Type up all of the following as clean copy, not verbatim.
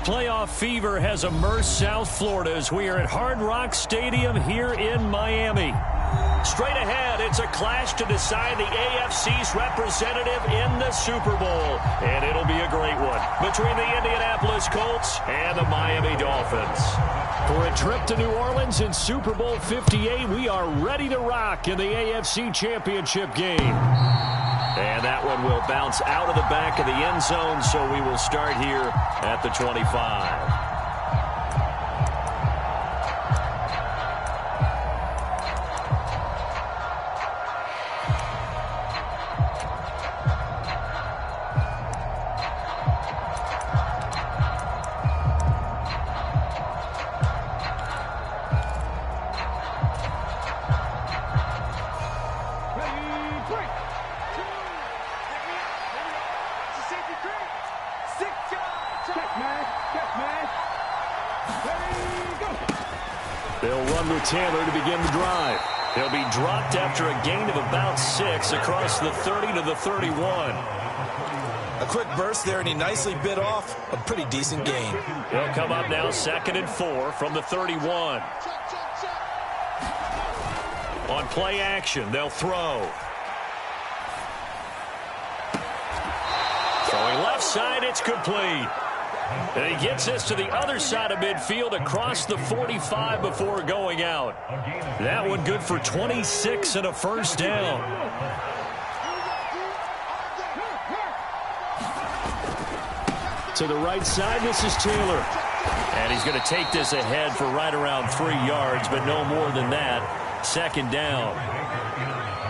Playoff fever has immersed South Florida as we are at Hard Rock Stadium here in Miami. Straight ahead, it's a clash to decide the AFC's representative in the Super Bowl. And it'll be a great one between the Indianapolis Colts and the Miami Dolphins. For a trip to New Orleans in Super Bowl 58, we are ready to rock in the AFC Championship game. And that one will bounce out of the back of the end zone, so we will start here at the 25. They'll run with Taylor to begin the drive. He'll be dropped after a gain of about 6 across the 30 to the 31. A quick burst there, and he nicely bit off a pretty decent gain. He'll come up now 2nd and 4 from the 31. On play action, they'll throw. Throwing left side, it's complete. And he gets this to the other side of midfield across the 45 before going out. That one good for 26 and a first down. To the right side, this is Taylor. And he's going to take this ahead for right around 3 yards, but no more than that. 2nd down.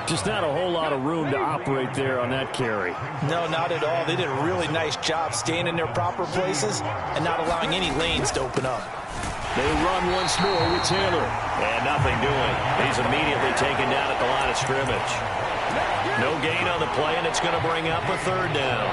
Just not a whole lot of room to operate there on that carry. No, not at all. They did a really nice job staying in their proper places and not allowing any lanes to open up. They run once more with Taylor. And nothing doing. He's immediately taken down at the line of scrimmage. No gain on the play, and it's going to bring up a 3rd down.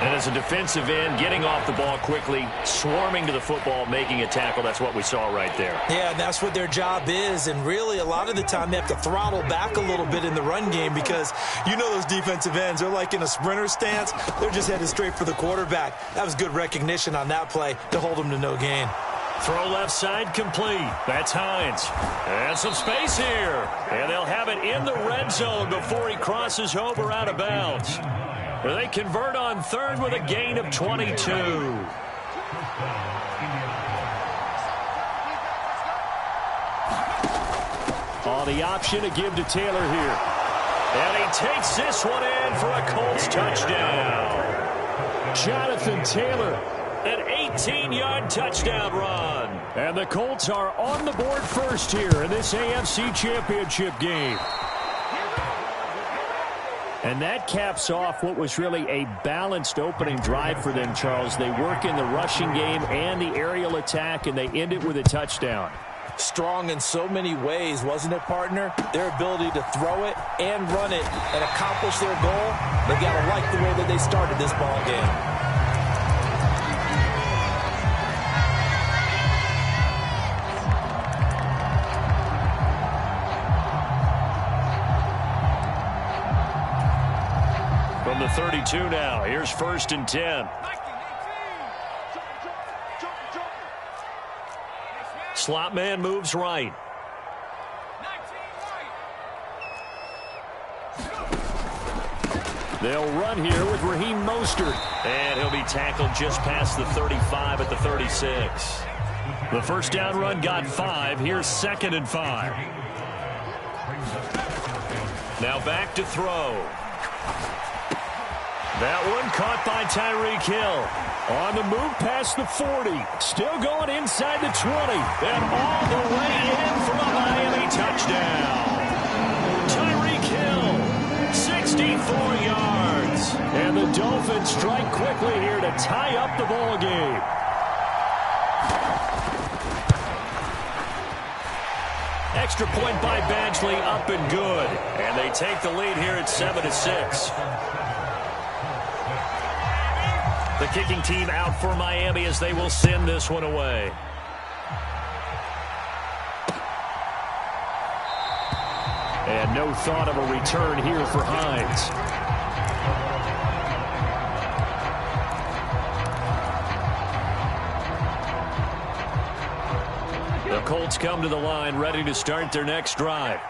And as a defensive end, getting off the ball quickly, swarming to the football, making a tackle, that's what we saw right there. Yeah, and that's what their job is. And really, a lot of the time, they have to throttle back a little bit in the run game because you know those defensive ends, they're like in a sprinter stance. They're just headed straight for the quarterback. That was good recognition on that play to hold them to no gain. Throw left side complete. That's Hines. And some space here. And they'll have it in the red zone before he crosses over out of bounds. They convert on 3rd with a gain of 22. On the option to give to Taylor here. And he takes this one in for a Colts touchdown. Jonathan Taylor, an 18-yard touchdown run. And the Colts are on the board first here in this AFC Championship game. And that caps off what was really a balanced opening drive for them, Charles. They work in the rushing game and the aerial attack, and they end it with a touchdown. Strong in so many ways, wasn't it, partner? Their ability to throw it and run it and accomplish their goal, they got to like the way that they started this ball game. From the 32 now, here's 1st and 10. Slot man moves right. They'll run here with Raheem Mostert. And he'll be tackled just past the 35 at the 36. The first down run got 5. Here's 2nd and 5. Now back to throw. That one caught by Tyreek Hill. On the move past the 40. Still going inside the 20. And all the way in for a Miami touchdown. Tyreek Hill, 64 yards. And the Dolphins strike quickly here to tie up the ball game. Extra point by Badgley, up and good. And they take the lead here at 7-6. The kicking team out for Miami as they will send this one away. And no thought of a return here for Hines. Colts come to the line, ready to start their next drive.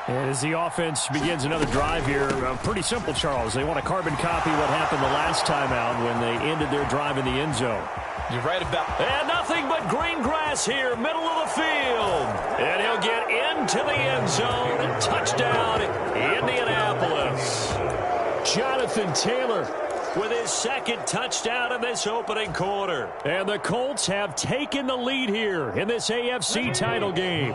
And as the offense begins another drive here, pretty simple, Charles. They want to carbon copy what happened the last time out when they ended their drive in the end zone. You're right about that. And nothing but green grass here, middle of the field. And he'll get into the end zone. Touchdown, Indianapolis. Jonathan Taylor with his second touchdown in this opening quarter. And the Colts have taken the lead here in this AFC title game.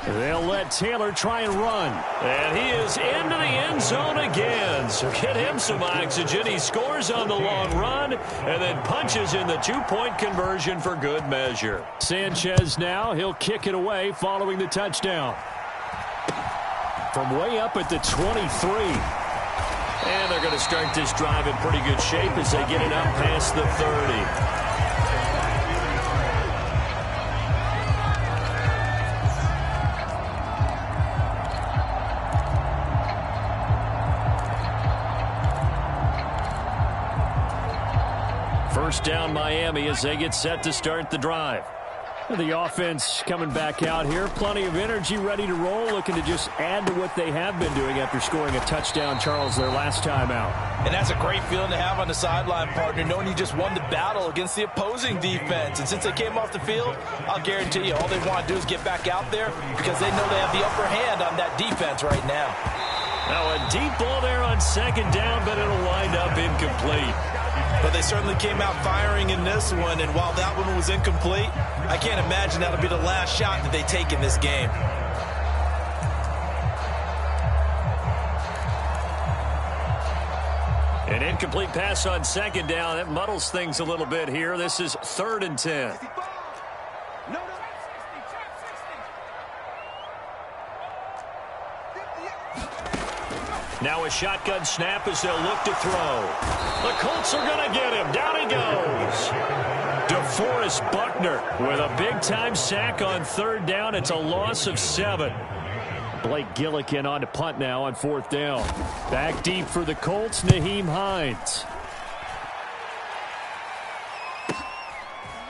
They'll let Taylor try and run. And he is into the end zone again. So get him some oxygen. He scores on the long run and then punches in the two-point conversion for good measure. Sanchez now, he'll kick it away following the touchdown. From way up at the 23. And they're going to start this drive in pretty good shape as they get it up past the 30. First down Miami as they get set to start the drive. The offense coming back out here. Plenty of energy, ready to roll, looking to just add to what they have been doing after scoring a touchdown, Charles, their last time out. And that's a great feeling to have on the sideline, partner, knowing you just won the battle against the opposing defense. And since they came off the field, I'll guarantee you all they want to do is get back out there because they know they have the upper hand on that defense right now. Now a deep ball there on second down, but it'll wind up incomplete. But they certainly came out firing in this one, and while that one was incomplete, I can't imagine that'll be the last shot that they take in this game. An incomplete pass on second down. That muddles things a little bit here. This is 3rd and 10. Now a shotgun snap as they'll look to throw. The Colts are going to get him. Down he goes. DeForest Buckner with a big-time sack on 3rd down. It's a loss of 7. Blake Gillikin on to punt now on 4th down. Back deep for the Colts, Nyheim Hines.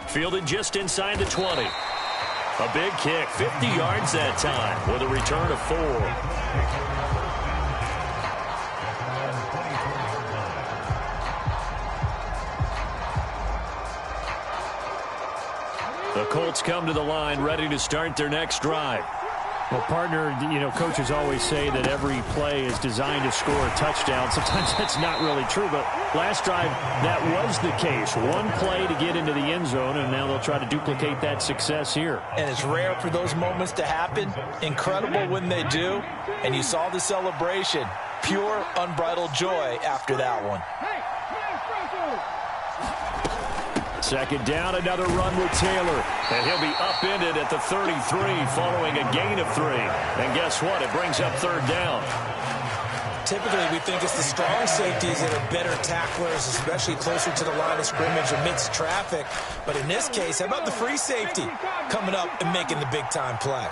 Fielded just inside the 20. A big kick, 50 yards that time with a return of 4. The Colts come to the line, ready to start their next drive. Well, partner, you know, coaches always say that every play is designed to score a touchdown. Sometimes that's not really true, but last drive, that was the case. One play to get into the end zone, and now they'll try to duplicate that success here. And it's rare for those moments to happen. Incredible when they do. And you saw the celebration. Pure, unbridled joy after that one. Second down, another run with Taylor. And he'll be upended at the 33 following a gain of 3. And guess what? It brings up 3rd down. Typically, we think it's the strong safeties that are better tacklers, especially closer to the line of scrimmage amidst traffic. But in this case, how about the free safety coming up and making the big-time play?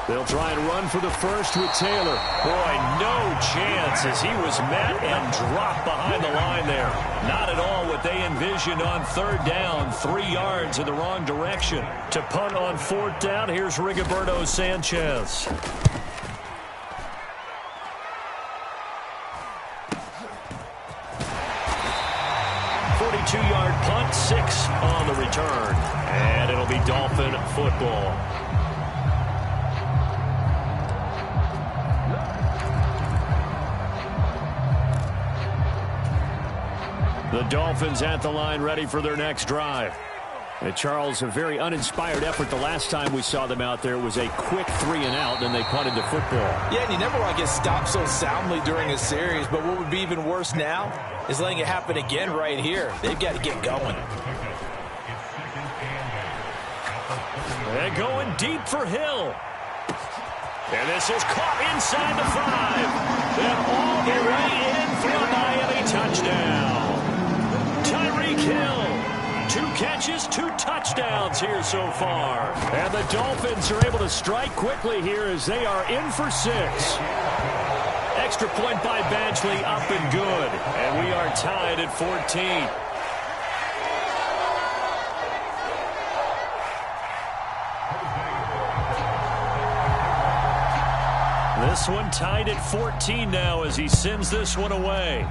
They'll try and run for the first with Taylor. Boy, no chance as he was met and dropped behind the line there. Not at all what they envisioned on 3rd down. 3 yards in the wrong direction. To punt on 4th down, here's Rigoberto Sanchez. Yard punt, 6 on the return. And it'll be Dolphin football. The Dolphins at the line, ready for their next drive. And Charles, a very uninspired effort the last time we saw them out there. It was a quick 3 and out, and they punted the football. Yeah, and you never want to get stopped so soundly during a series, but what would be even worse now is letting it happen again right here. They've got to get going. And going deep for Hill. And this is caught inside the 5. Then all the way in for a Miami touchdown. Tyreek Hill, 2 catches, 2 touchdowns here so far. And the Dolphins are able to strike quickly here as they are in for 6. Extra point by Badgley, up and good. And we are tied at 14. This one tied at 14 now as he sends this one away.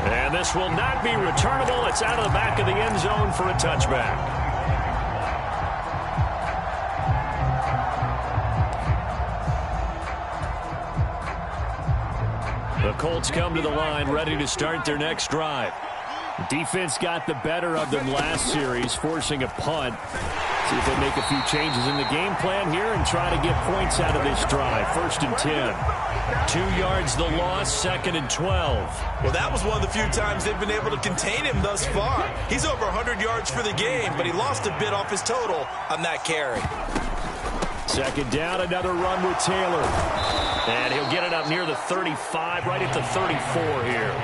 And this will not be returnable. It's out of the back of the end zone for a touchback. The Colts come to the line, ready to start their next drive. Defense got the better of them last series, forcing a punt. See if they make a few changes in the game plan here and try to get points out of this drive. 1st and 10. 2 yards the loss, 2nd and 12. Well, that was one of the few times they've been able to contain him thus far. He's over 100 yards for the game, but he lost a bit off his total on that carry. 2nd down, another run with Taylor. And he'll get it up near the 35, right at the 34 here.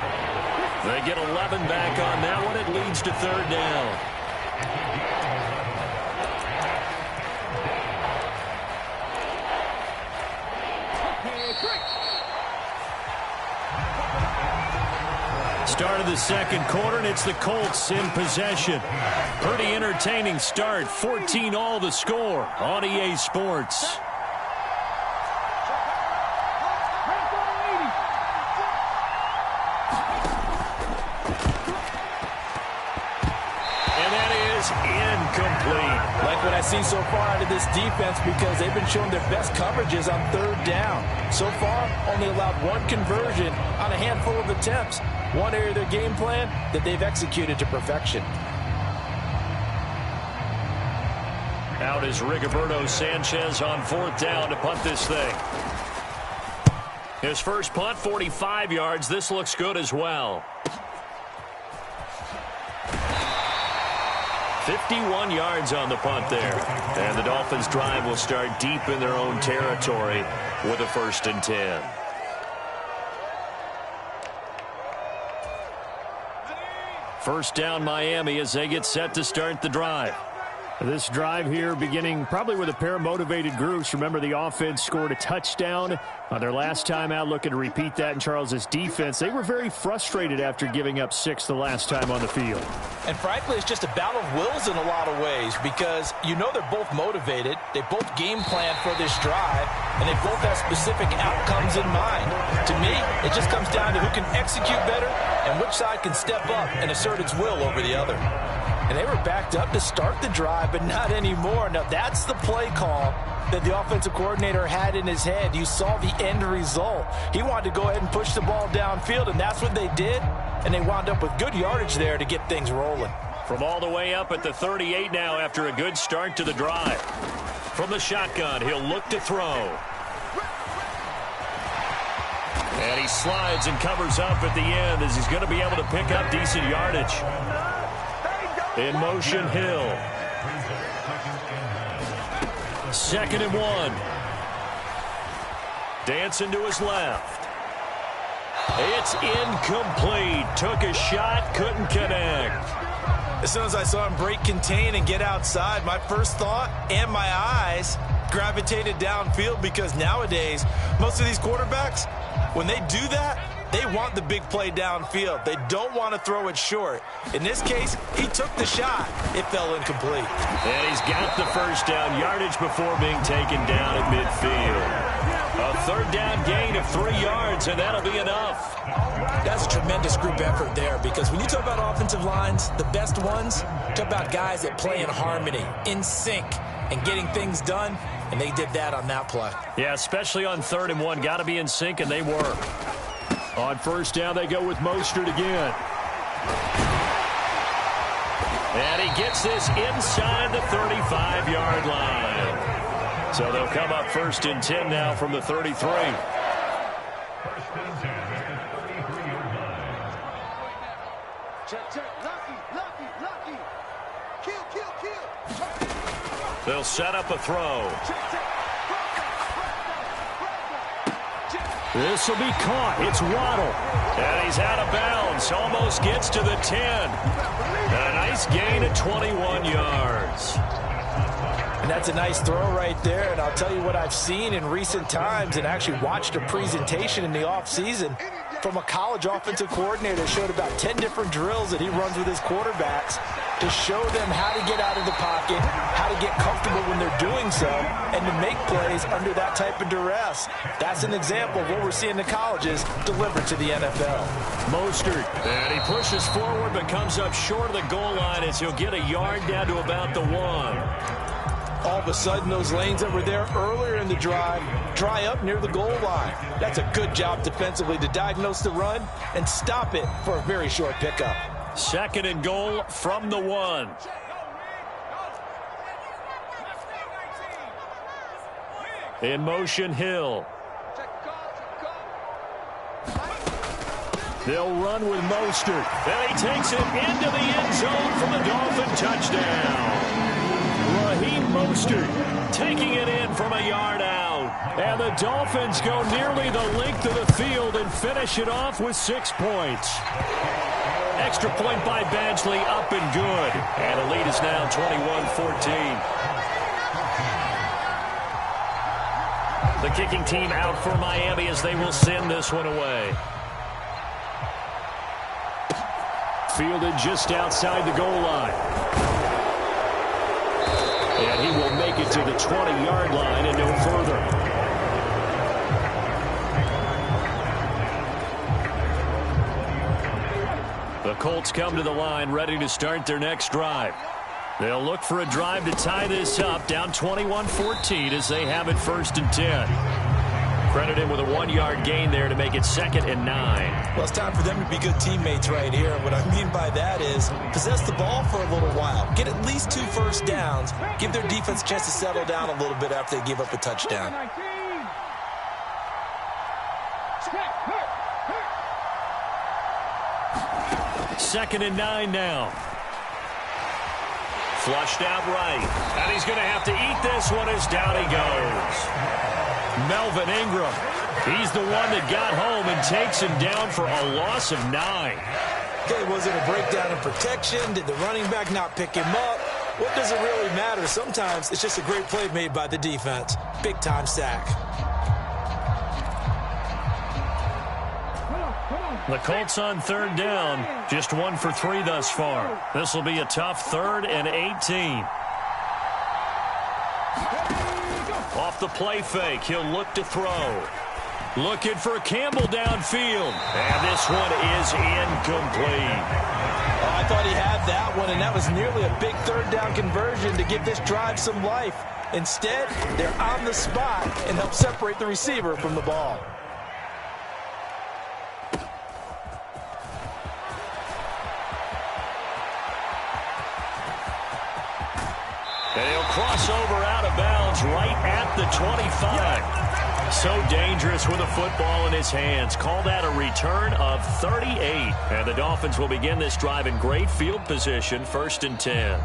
They get 11 back on that one. It leads to 3rd down. Start of the 2nd quarter, and it's the Colts in possession. Pretty entertaining start. 14 all the score on EA Sports. Incomplete. Like what I see so far out of this defense, because they've been showing their best coverages on 3rd down. So far, only allowed 1 conversion on a handful of attempts. One area of their game plan that they've executed to perfection. Out is Rigoberto Sanchez on 4th down to punt this thing. His first punt, 45 yards. This looks good as well. 51 yards on the punt there. And the Dolphins' drive will start deep in their own territory with a 1st and 10. First down Miami as they get set to start the drive. This drive here beginning probably with a pair of motivated groups. Remember, the offense scored a touchdown on their last time out, looking to repeat that in Charles's defense. They were very frustrated after giving up 6 the last time on the field. And frankly, it's just a battle of wills in a lot of ways, because you know they're both motivated. They both game plan for this drive, and they both have specific outcomes in mind. To me, it just comes down to who can execute better and which side can step up and assert its will over the other. And they were backed up to start the drive, but not anymore. Now, that's the play call that the offensive coordinator had in his head. You saw the end result. He wanted to go ahead and push the ball downfield, and that's what they did. And they wound up with good yardage there to get things rolling. From all the way up at the 38 now after a good start to the drive. From the shotgun, he'll look to throw. And he slides and covers up at the end as he's going to be able to pick up decent yardage. In motion, Hill. 2nd and 1. Dancing to his left. It's incomplete. Took a shot, couldn't connect. As soon as I saw him break contain and get outside, my first thought and my eyes gravitated downfield, because nowadays, most of these quarterbacks, when they do that, they want the big play downfield. They don't want to throw it short. In this case, he took the shot. It fell incomplete. And he's got the first down yardage before being taken down at midfield. A 3rd down gain of 3 yards, and that'll be enough. That's a tremendous group effort there, because when you talk about offensive lines, the best ones, talk about guys that play in harmony, in sync, and getting things done, and they did that on that play. Yeah, especially on 3rd and 1. Got to be in sync, and they were. On 1st down, they go with Mostert again. And he gets this inside the 35-yard line. So they'll come up 1st and 10 now from the 33. They'll set up a throw. This will be caught. It's Waddle. And he's out of bounds. Almost gets to the 10. And a nice gain of 21 yards. And that's a nice throw right there. And I'll tell you what I've seen in recent times and actually watched a presentation in the offseason from a college offensive coordinator that showed about 10 different drills that he runs with his quarterbacks to show them how to get out of the pocket, how to get comfortable when they're doing so, and to make plays under that type of duress. That's an example of what we're seeing in the colleges delivered to the NFL. Mostert, and he pushes forward but comes up short of the goal line as he'll get a yard down to about the 1. All of a sudden, those lanes that were there earlier in the drive dry up near the goal line. That's a good job defensively to diagnose the run and stop it for a very short pickup. 2nd and goal from the 1. In motion, Hill. They'll run with Mostert. And he takes it into the end zone for the Dolphin touchdown. Mostert taking it in from a yard out. And the Dolphins go nearly the length of the field and finish it off with 6 points. Extra point by Badgley, up and good. And the lead is now 21-14. The kicking team out for Miami as they will send this one away. Fielded just outside the goal line. And he will make it to the 20-yard line and no further. The Colts come to the line ready to start their next drive. They'll look for a drive to tie this up, down 21-14 as they have it 1st and 10. Credit him with a 1-yard gain there to make it 2nd and 9. Well, it's time for them to be good teammates right here. What I mean by that is possess the ball for a little while. Get at least 2 first downs. Give their defense a chance to settle down a little bit after they give up a touchdown. Second and 9 now. Flushed out right. And he's going to have to eat this one as down he goes. Melvin Ingram. He's the one that got home and takes him down for a loss of 9. Okay, was it a breakdown in protection? Did the running back not pick him up? What does it really matter? Sometimes it's just a great play made by the defense. Big-time sack. The Colts on 3rd down. Just 1 for 3 thus far. This will be a tough 3rd and 18. Off the play fake, he'll look to throw. Looking for Campbell downfield. And this one is incomplete. Oh, I thought he had that one, and that was nearly a big 3rd down conversion to give this drive some life. Instead, they're on the spot and help separate the receiver from the ball. And he'll cross over out of bounds right at the 25. So dangerous with a football in his hands. Call that a return of 38. And the Dolphins will begin this drive in great field position, 1st and 10.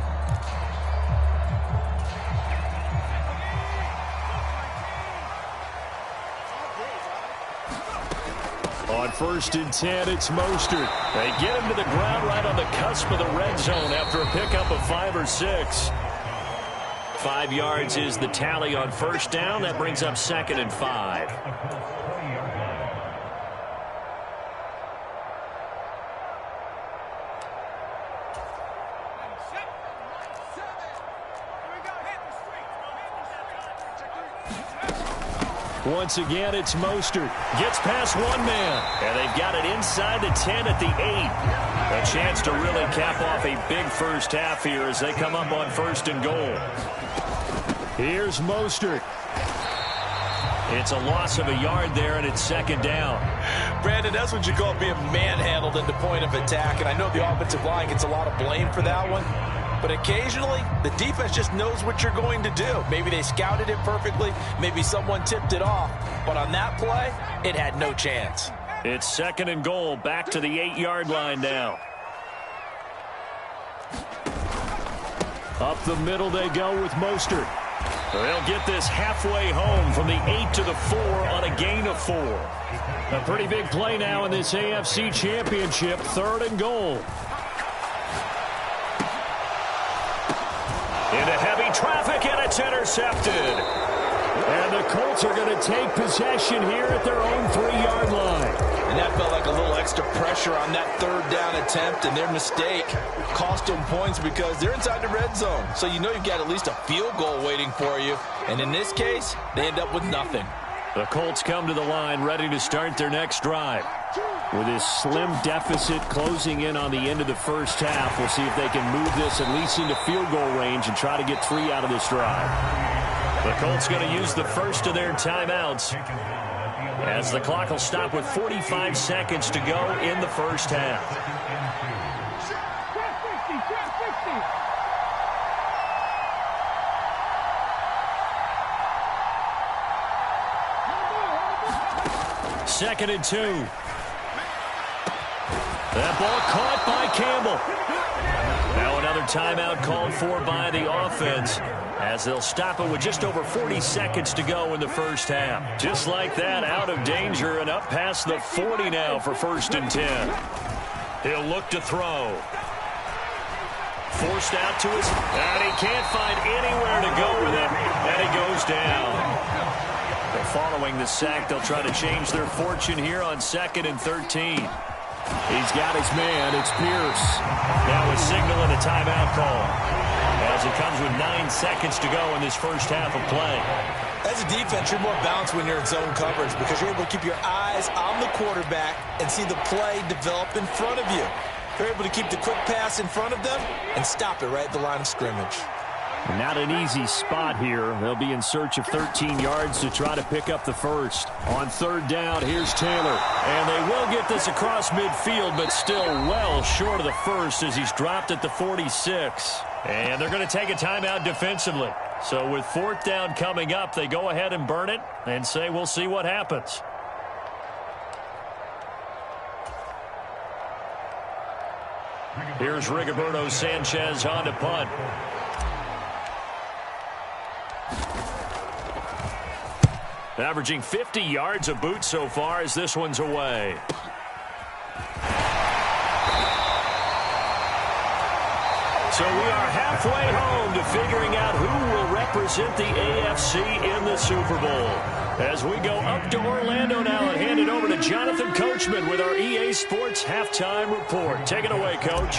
On 1st and 10, it's Mostert. They get him to the ground right on the cusp of the red zone after a pickup of 5 or 6. 5 yards is the tally on 1st down. That brings up 2nd and 5. Once again, it's Mostert. Gets past one man. And they've got it inside the 10 at the 8. A chance to really cap off a big first half here as they come up on 1st and goal. Here's Mostert. It's a loss of a yard there, and it's 2nd down. Brandon, that's what you call being manhandled at the point of attack. And I know the offensive line gets a lot of blame for that one. But occasionally, the defense just knows what you're going to do. Maybe they scouted it perfectly. Maybe someone tipped it off. But on that play, it had no chance. It's 2nd and goal. Back to the 8-yard line now. Up the middle they go with Mostert. They'll get this halfway home from the 8 to the 4 on a gain of 4. A pretty big play now in this AFC Championship, 3rd and goal. Into heavy traffic, and it's intercepted. And the Colts are going to take possession here at their own 3-yard line. And that felt like a little extra pressure on that 3rd down attempt, and their mistake cost them points because they're inside the red zone. So you know you've got at least a field goal waiting for you. And in this case, they end up with nothing. The Colts come to the line ready to start their next drive. With this slim deficit closing in on the end of the first half, we'll see if they can move this at least into field goal range and try to get 3 out of this drive. The Colts going to use the first of their timeouts as the clock will stop with 45 seconds to go in the first half. Second and 2. That ball caught by Campbell. Now another timeout called for by the offense as they'll stop it with just over 40 seconds to go in the first half. Just like that, out of danger and up past the 40 now for 1st and 10. He'll look to throw. Forced out to his, and he can't find anywhere to go with it, and he goes down. Following the sack, they'll try to change their fortune here on 2nd and 13. He's got his man. It's Pierce. Now a signal and a timeout call as it comes with 9 seconds to go in this first half of play. As a defense, you're more balanced when you're in zone coverage because you're able to keep your eyes on the quarterback and see the play develop in front of you. You're able to keep the quick pass in front of them and stop it right at the line of scrimmage. Not an easy spot here. They'll be in search of 13 yards to try to pick up the first. On 3rd down, here's Taylor. And they will get this across midfield, but still well short of the first as he's dropped at the 46. And they're going to take a timeout defensively. So with 4th down coming up, they go ahead and burn it and say we'll see what happens. Here's Rigoberto Sanchez on to punt. Averaging 50 yards a boot so far as this one's away. So we are halfway home to figuring out who will represent the AFC in the Super Bowl. As we go up to Orlando now and hand it over to Jonathan Coachman with our EA Sports Halftime Report. Take it away, Coach.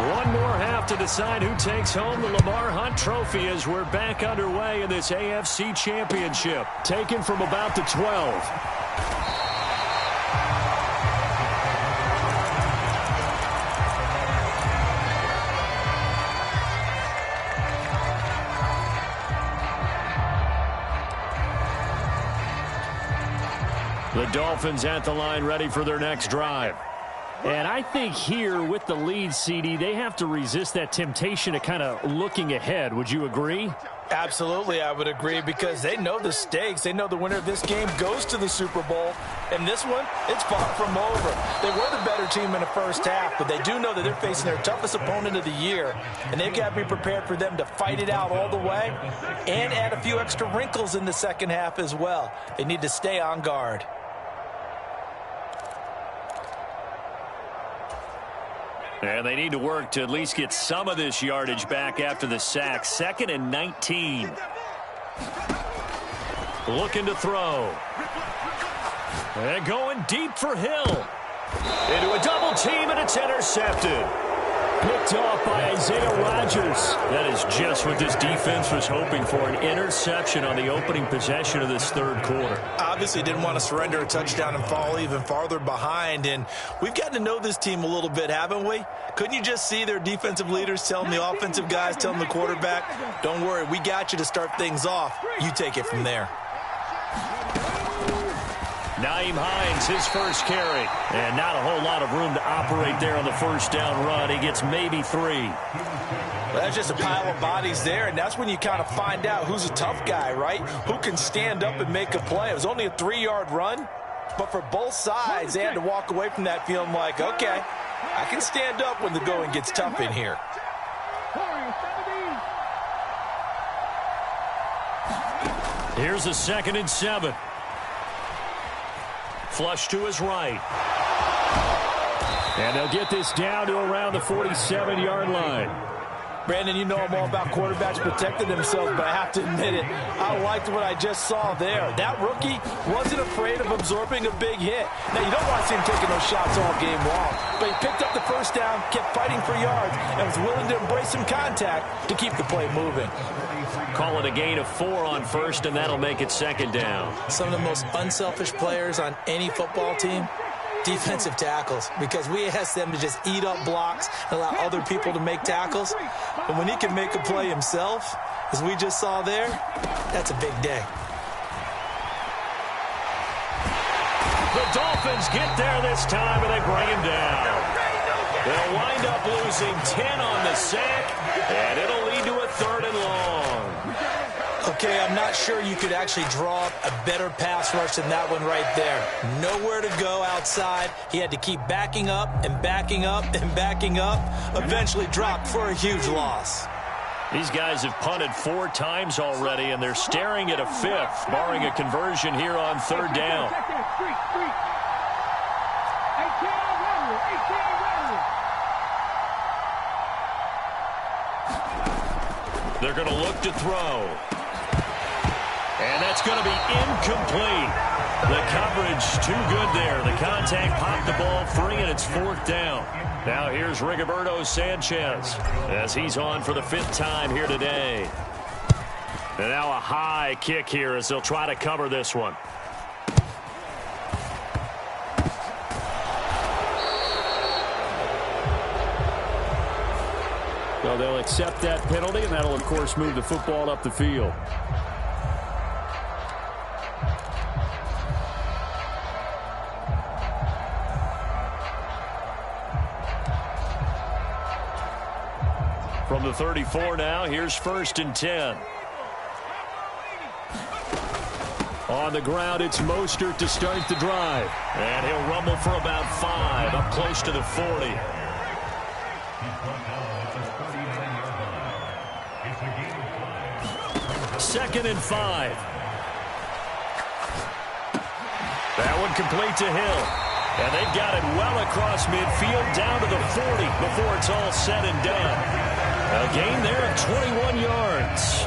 One more half to decide who takes home the Lamar Hunt Trophy as we're back underway in this AFC Championship. Taken from about the 12. The Dolphins at the line ready for their next drive. And I think here with the lead, CD, they have to resist that temptation of kind of looking ahead. Would you agree? Absolutely, I would agree because they know the stakes. They know the winner of this game goes to the Super Bowl. And this one, it's far from over. They were the better team in the first half, but they do know that they're facing their toughest opponent of the year. And they've got to be prepared for them to fight it out all the way and add a few extra wrinkles in the second half as well. They need to stay on guard. And they need to work to at least get some of this yardage back after the sack. 2nd and 19. Looking to throw. And going deep for Hill. Into a double team, and it's intercepted. Picked off by Isaiah Rodgers. That is just what this defense was hoping for, an interception on the opening possession of this 3rd quarter. Obviously didn't want to surrender a touchdown and fall even farther behind, and we've gotten to know this team a little bit, haven't we? Couldn't you just see their defensive leaders telling the offensive guys, telling the quarterback, don't worry, we got you to start things off. You take it from there. Nyheim Hines, his first carry. And not a whole lot of room to operate there on the first down run. He gets maybe 3. Well, that's just a pile of bodies there, and that's when you kind of find out who's a tough guy, right? Who can stand up and make a play. It was only a 3-yard run, but for both sides, they had to walk away from that feeling like, okay, I can stand up when the going gets tough in here. Here's a 2nd and 7. Flush to his right. And they'll get this down to around the 47-yard line. Brandon, you know I'm all about quarterbacks protecting themselves, but I have to admit it, I liked what I just saw there. That rookie wasn't afraid of absorbing a big hit. Now, you don't want to see him taking those shots all game long, but he picked up the first down, kept fighting for yards, and was willing to embrace some contact to keep the play moving. Call it a gain of 4 on first, and that'll make it 2nd down. Some of the most unselfish players on any football team, defensive tackles, because we ask them to just eat up blocks and allow other people to make tackles. But when he can make a play himself, as we just saw there, that's a big day. The Dolphins get there this time, and they bring him down. They'll wind up losing 10 on the sack, and it'll lead to a 3rd and long. Okay, I'm not sure you could actually draw up a better pass rush than that one right there. Nowhere to go outside. He had to keep backing up and backing up and backing up. Eventually dropped for a huge loss. These guys have punted 4 times already, and they're staring at a 5th, barring a conversion here on 3rd down. They're going to look to throw. And that's going to be incomplete. The coverage too good there. The contact popped the ball free, and it's 4th down. Now here's Rigoberto Sanchez as he's on for the 5th time here today. And now a high kick here as they'll try to cover this one. Well, they'll accept that penalty, and that'll, of course, move the football up the field. From the 34 now, here's 1st and 10. On the ground, it's Mostert to start the drive. And he'll rumble for about 5, up close to the 40. Second and 5. That one complete to Hill. And they've got it well across midfield down to the 40 before it's all said and done. A gain there of 21 yards.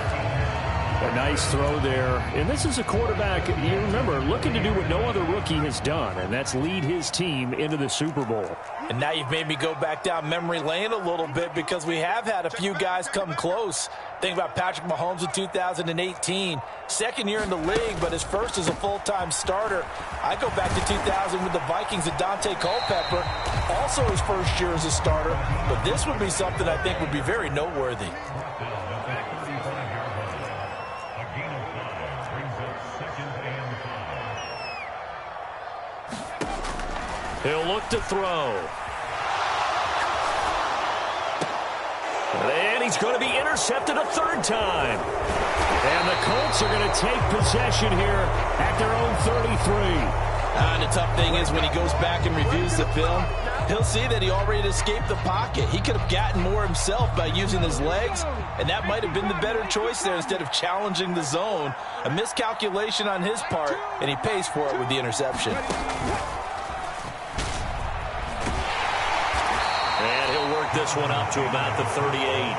A nice throw there. And this is a quarterback, you remember, looking to do what no other rookie has done, and that's lead his team into the Super Bowl. And now you've made me go back down memory lane a little bit because we have had a few guys come close. Think about Patrick Mahomes in 2018. 2nd year in the league, but his first as a full-time starter. I go back to 2000 with the Vikings and Dante Culpepper. Also his first year as a starter. But this would be something I think would be very noteworthy. He'll look to throw. And he's going to be intercepted a 3rd time. And the Colts are going to take possession here at their own 33. And the tough thing is when he goes back and reviews the film, he'll see that he already escaped the pocket. He could have gotten more himself by using his legs, and that might have been the better choice there instead of challenging the zone. A miscalculation on his part, and he pays for it with the interception. And he'll work this one up to about the 38.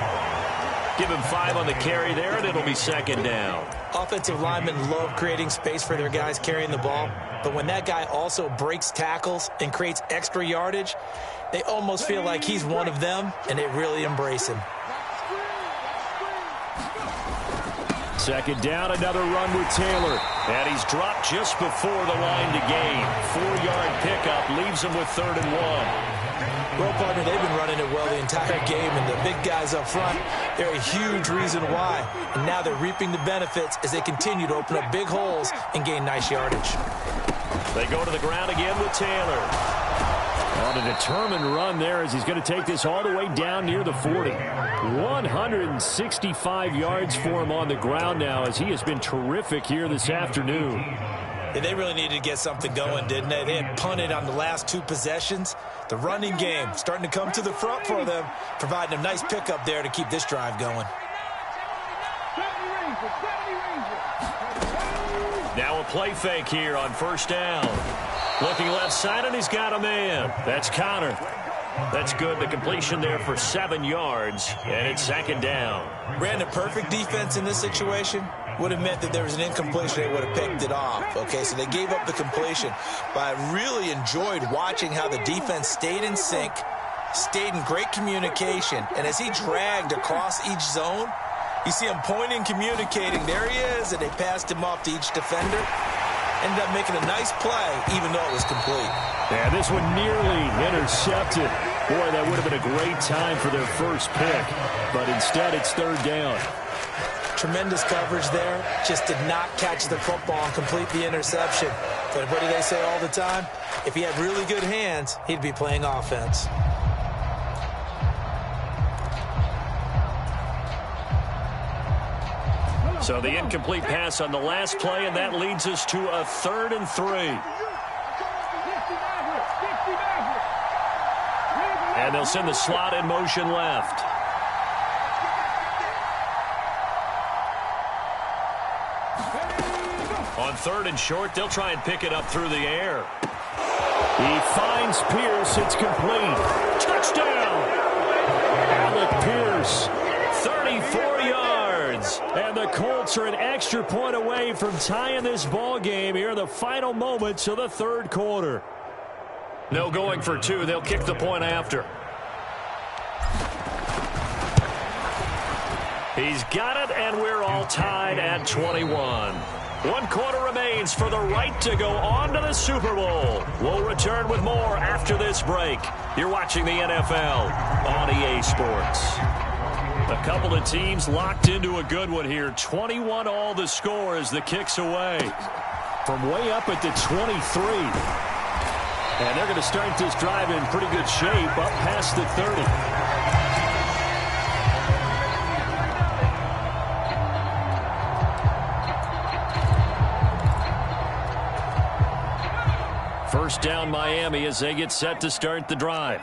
Give him 5 on the carry there, and it'll be 2nd down. Offensive linemen love creating space for their guys carrying the ball, but when that guy also breaks tackles and creates extra yardage, they almost feel like he's one of them, and they really embrace him. 2nd down, another run with Taylor. And he's dropped just before the line to gain. 4-yard pickup leaves him with 3rd and 1. Well, partner, they've been running it well the entire game, and the big guys up front, they're a huge reason why. And now they're reaping the benefits as they continue to open up big holes and gain nice yardage. They go to the ground again with Taylor. On a determined run there as he's going to take this all the way down near the 40. 165 yards for him on the ground now as he has been terrific here this afternoon. Yeah, they really needed to get something going, didn't they? They had punted on the last 2 possessions. The running game starting to come to the front for them, providing a nice pickup there to keep this drive going. play fake here on first down. Looking left side, and he's got a man. That's Connor. That's good. The completion there for 7 yards, and it's second down. Brandon, perfect defense in this situation would have meant that there was an incompletion. They would have picked it off. Okay, so they gave up the completion. But I really enjoyed watching how the defense stayed in sync, stayed in great communication, and as he dragged across each zone, you see him pointing, communicating. There he is, and they passed him off to each defender. Ended up making a nice play, even though it was complete. Yeah, this one nearly intercepted. Boy, that would have been a great time for their first pick, but instead it's third down. Tremendous coverage there. Just did not catch the football and complete the interception. But what do they say all the time? If he had really good hands, he'd be playing offense. So the incomplete pass on the last play, and that leads us to a 3rd and 3. And they'll send the slot in motion left. On 3rd and short, they'll try and pick it up through the air. He finds Pierce. It's complete. Touchdown! Alec Pierce. 34 yards. And the Colts are an extra point away from tying this ball game here in the final moments of the third quarter. No going for 2. They'll kick the point after. He's got it, and we're all tied at 21. 1 quarter remains for the right to go on to the Super Bowl. We'll return with more after this break. You're watching the NFL on EA Sports. A couple of teams locked into a good one here. 21 all the score as the kick's away. From way up at the 23. And they're going to start this drive in pretty good shape up past the 30. First down Miami as they get set to start the drive.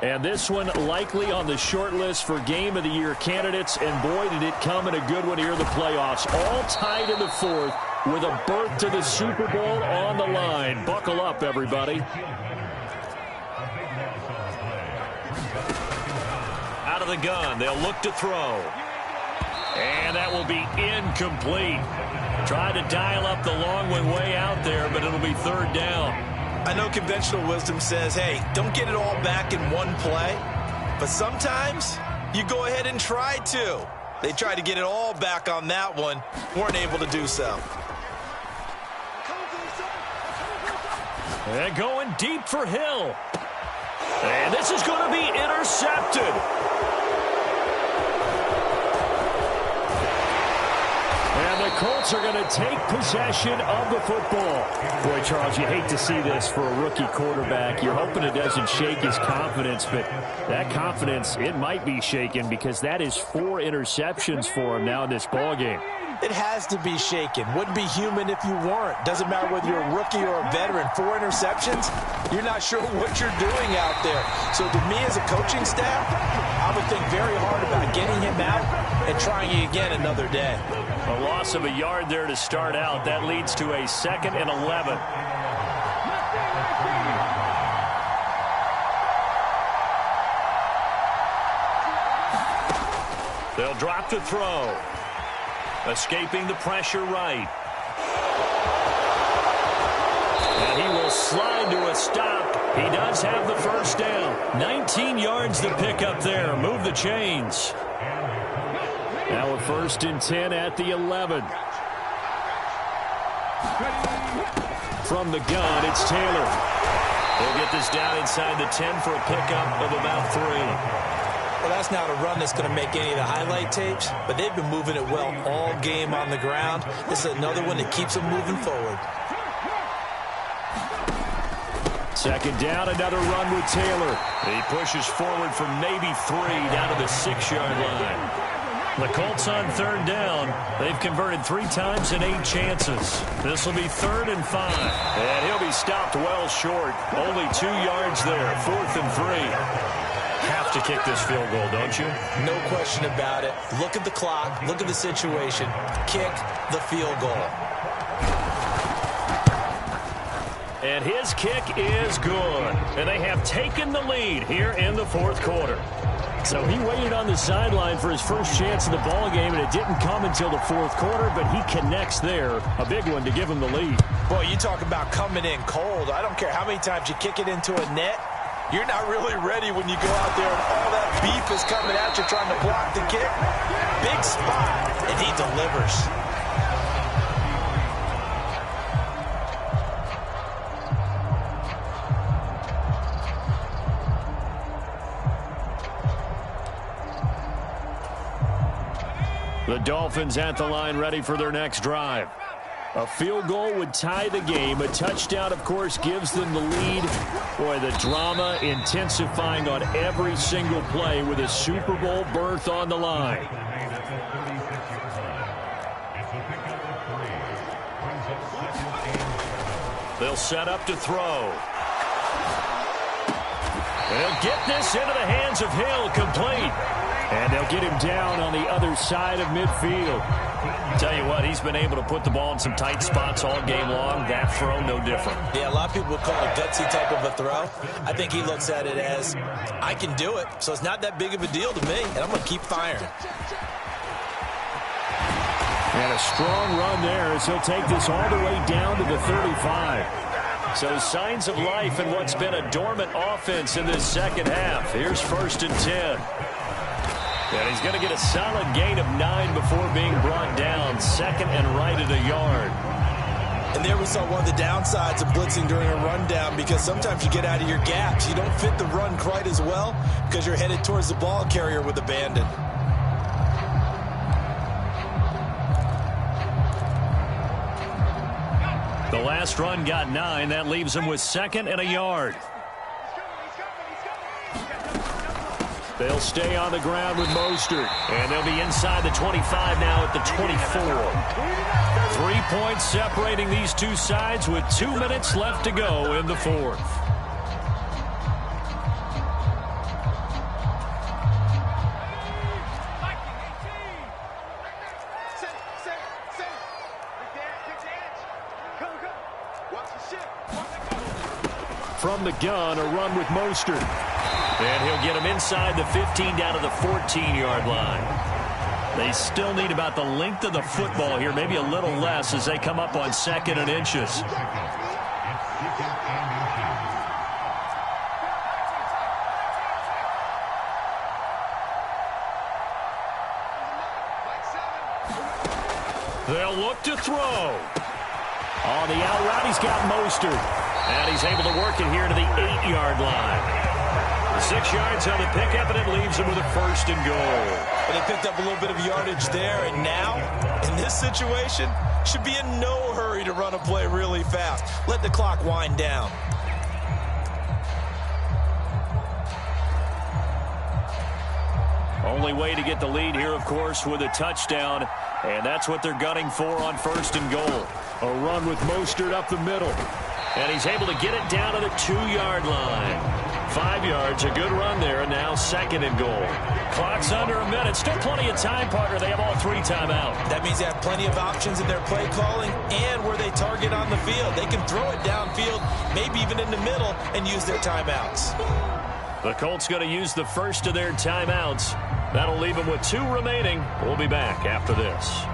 And this one likely on the short list for Game of the Year candidates. And boy, did it come in a good one here in the playoffs. All tied in the 4th with a berth to the Super Bowl on the line. Buckle up, everybody. Out of the gun, they'll look to throw. And that will be incomplete. Tried to dial up the long one way out there, but it'll be 3rd down. I know conventional wisdom says, hey, don't get it all back in one play. But sometimes you go ahead and try to. They tried to get it all back on that one. Weren't able to do so. And going deep for Hill. And this is going to be intercepted. And the Colts are going to take possession of the football. Boy, Charles, you hate to see this for a rookie quarterback. You're hoping it doesn't shake his confidence, but that confidence, it might be shaken because that is 4 interceptions for him now in this ballgame. It has to be shaken. Wouldn't be human if you weren't. Doesn't matter whether you're a rookie or a veteran. 4 interceptions, you're not sure what you're doing out there. So to me as a coaching staff, I would think very hard about getting him out and trying it again another day. A loss of a yard there to start out. That leads to a 2nd and 11. They'll drop the throw. Escaping the pressure right. And he will slide to a stop. He does have the first down. 19 yards to pick up there. Move the chains. Now a 1st and 10 at the 11. From the gun, it's Taylor. He'll get this down inside the 10 for a pickup of about 3. Well, that's not a run that's going to make any of the highlight tapes, but they've been moving it well all game on the ground. This is another one that keeps them moving forward. 2nd down, another run with Taylor. He pushes forward for maybe 3 down to the 6-yard line. The Colts on 3rd down. They've converted 3 times in 8 chances. This will be 3rd and 5. And he'll be stopped well short. Only 2 yards there. 4th and 3. Have to kick this field goal, don't you? No question about it. Look at the clock. Look at the situation. Kick the field goal. And his kick is good. And they have taken the lead here in the fourth quarter. So he waited on the sideline for his first chance in the ball game, and it didn't come until the fourth quarter, but he connects there. A big one to give him the lead. Boy, you talk about coming in cold. I don't care how many times you kick it into a net. You're not really ready when you go out there and all that beef is coming at you trying to block the kick. Big spot, and he delivers. The Dolphins at the line ready for their next drive. A field goal would tie the game. A touchdown, of course, gives them the lead. Boy, the drama intensifying on every single play with a Super Bowl berth on the line. They'll set up to throw. They'll get this into the hands of Hill, complete. And they'll get him down on the other side of midfield. Tell you what, he's been able to put the ball in some tight spots all game long. That throw, no different. Yeah, a lot of people would call it a gutsy type of a throw. I think he looks at it as, I can do it, so it's not that big of a deal to me, and I'm going to keep firing. And a strong run there as he'll take this all the way down to the 35. So signs of life in what's been a dormant offense in this second half. Here's 1st and 10. And he's going to get a solid gain of 9 before being brought down. Second and right at a yard. And there we saw one of the downsides of blitzing during a rundown, because sometimes you get out of your gaps. You don't fit the run quite as well because you're headed towards the ball carrier with abandon. The last run got 9. That leaves him with 2nd and a yard. They'll stay on the ground with Mostert. And they'll be inside the 25 now at the 24. 3 points separating these two sides with 2 minutes left to go in the fourth. From the gun, a run with Mostert. And he'll get him inside the 15 down to the 14-yard line. They still need about the length of the football here, maybe a little less as they come up on 2nd and inches. They'll look to throw. On the out route, he's got Mostert. And he's able to work it here to the 8-yard line. 6 yards on the pickup, and it leaves him with a 1st and goal. And they picked up a little bit of yardage there, and now, in this situation, should be in no hurry to run a play really fast. Let the clock wind down. Only way to get the lead here, of course, with a touchdown, and that's what they're gunning for on 1st and goal. A run with Mostert up the middle. And he's able to get it down to the 2-yard line. 5 yards, a good run there, and now 2nd and goal. Clock's under a minute. Still plenty of time, partner. They have all 3 timeout. That means they have plenty of options in their play calling and where they target on the field. They can throw it downfield, maybe even in the middle, and use their timeouts. The Colts going to use the first of their timeouts. That'll leave them with 2 remaining. We'll be back after this.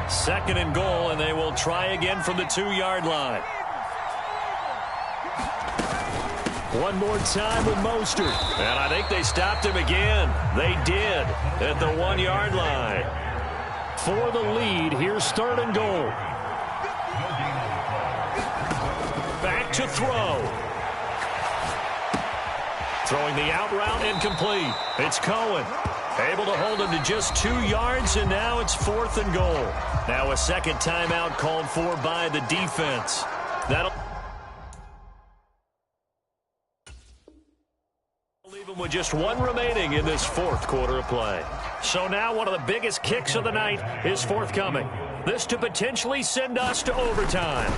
Second and goal, and they will try again from the 2-yard line. One more time with Mostert. And I think they stopped him again. They did at the 1-yard line. For the lead, here's 3rd and goal. Back to throw. Throwing the out route incomplete. It's Cohen. Able to hold him to just 2 yards, and now it's 4th and goal. Now a second timeout called for by the defense. That'll leave him with just 1 remaining in this fourth quarter of play. So now one of the biggest kicks of the night is forthcoming. This to potentially send us to overtime.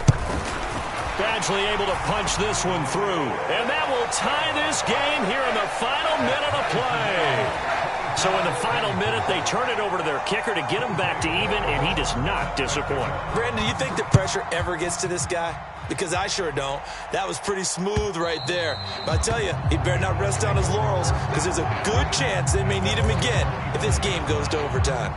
Badgley able to punch this one through. And that will tie this game here in the final minute of play. So in the final minute, they turn it over to their kicker to get him back to even, and he does not disappoint. Brandon, do you think the pressure ever gets to this guy? Because I sure don't. That was pretty smooth right there. But I tell you, he better not rest on his laurels, because there's a good chance they may need him again if this game goes to overtime.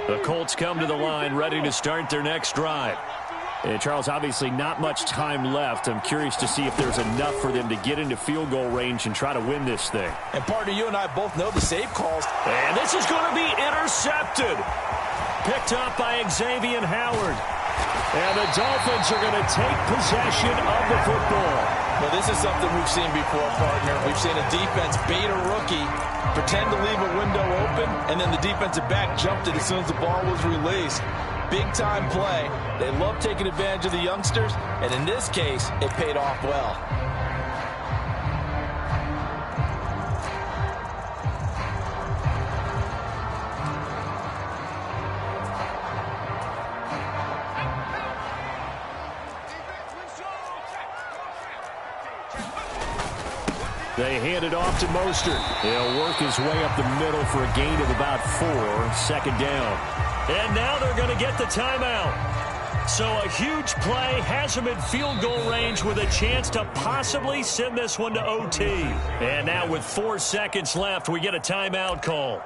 The Colts come to the line, ready to start their next drive. And Charles, obviously not much time left. I'm curious to see if there's enough for them to get into field goal range and try to win this thing. And partner, you and I both know the save calls. And this is going to be intercepted. Picked up by Xavier Howard. And the Dolphins are going to take possession of the football. Well, this is something we've seen before, partner. We've seen a defense bait a rookie, pretend to leave a window open, and then the defensive back jumped it as soon as the ball was released. Big-time play. They love taking advantage of the youngsters, and in this case, it paid off well. They hand it off to Mostert. He'll work his way up the middle for a gain of about 4, second down. And now they're going to get the timeout. So a huge play has them in field goal range with a chance to possibly send this one to OT. And now with 4 seconds left, we get a timeout call.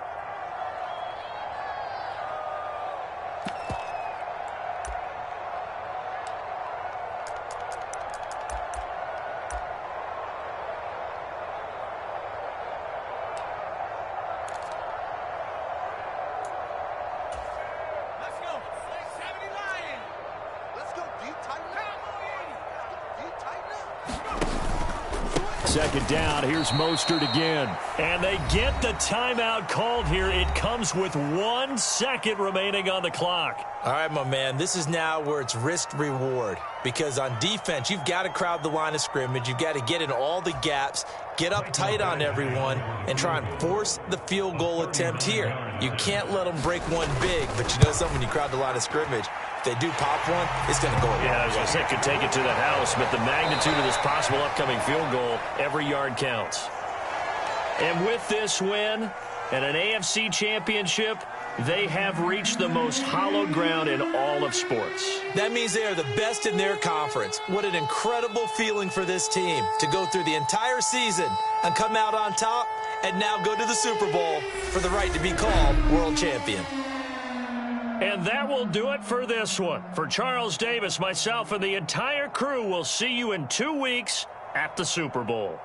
Second down, here's Mostert again. And they get the timeout called here. It comes with 1 second remaining on the clock. All right, my man, this is now where it's risk-reward. Because on defense, you've got to crowd the line of scrimmage. You've got to get in all the gaps, get up tight on everyone, and try and force the field goal attempt here. You can't let them break one big, but you know something, when you crowd the line of scrimmage, if they do pop one, it's going to go away. Yeah, I was going to say, could take it to the house, but the magnitude of this possible upcoming field goal, every yard counts. And with this win and an AFC championship, they have reached the most hallowed ground in all of sports. That means they are the best in their conference. What an incredible feeling for this team to go through the entire season and come out on top and now go to the Super Bowl for the right to be called world champion. And that will do it for this one. For Charles Davis, myself, and the entire crew, we'll see you in 2 weeks at the Super Bowl.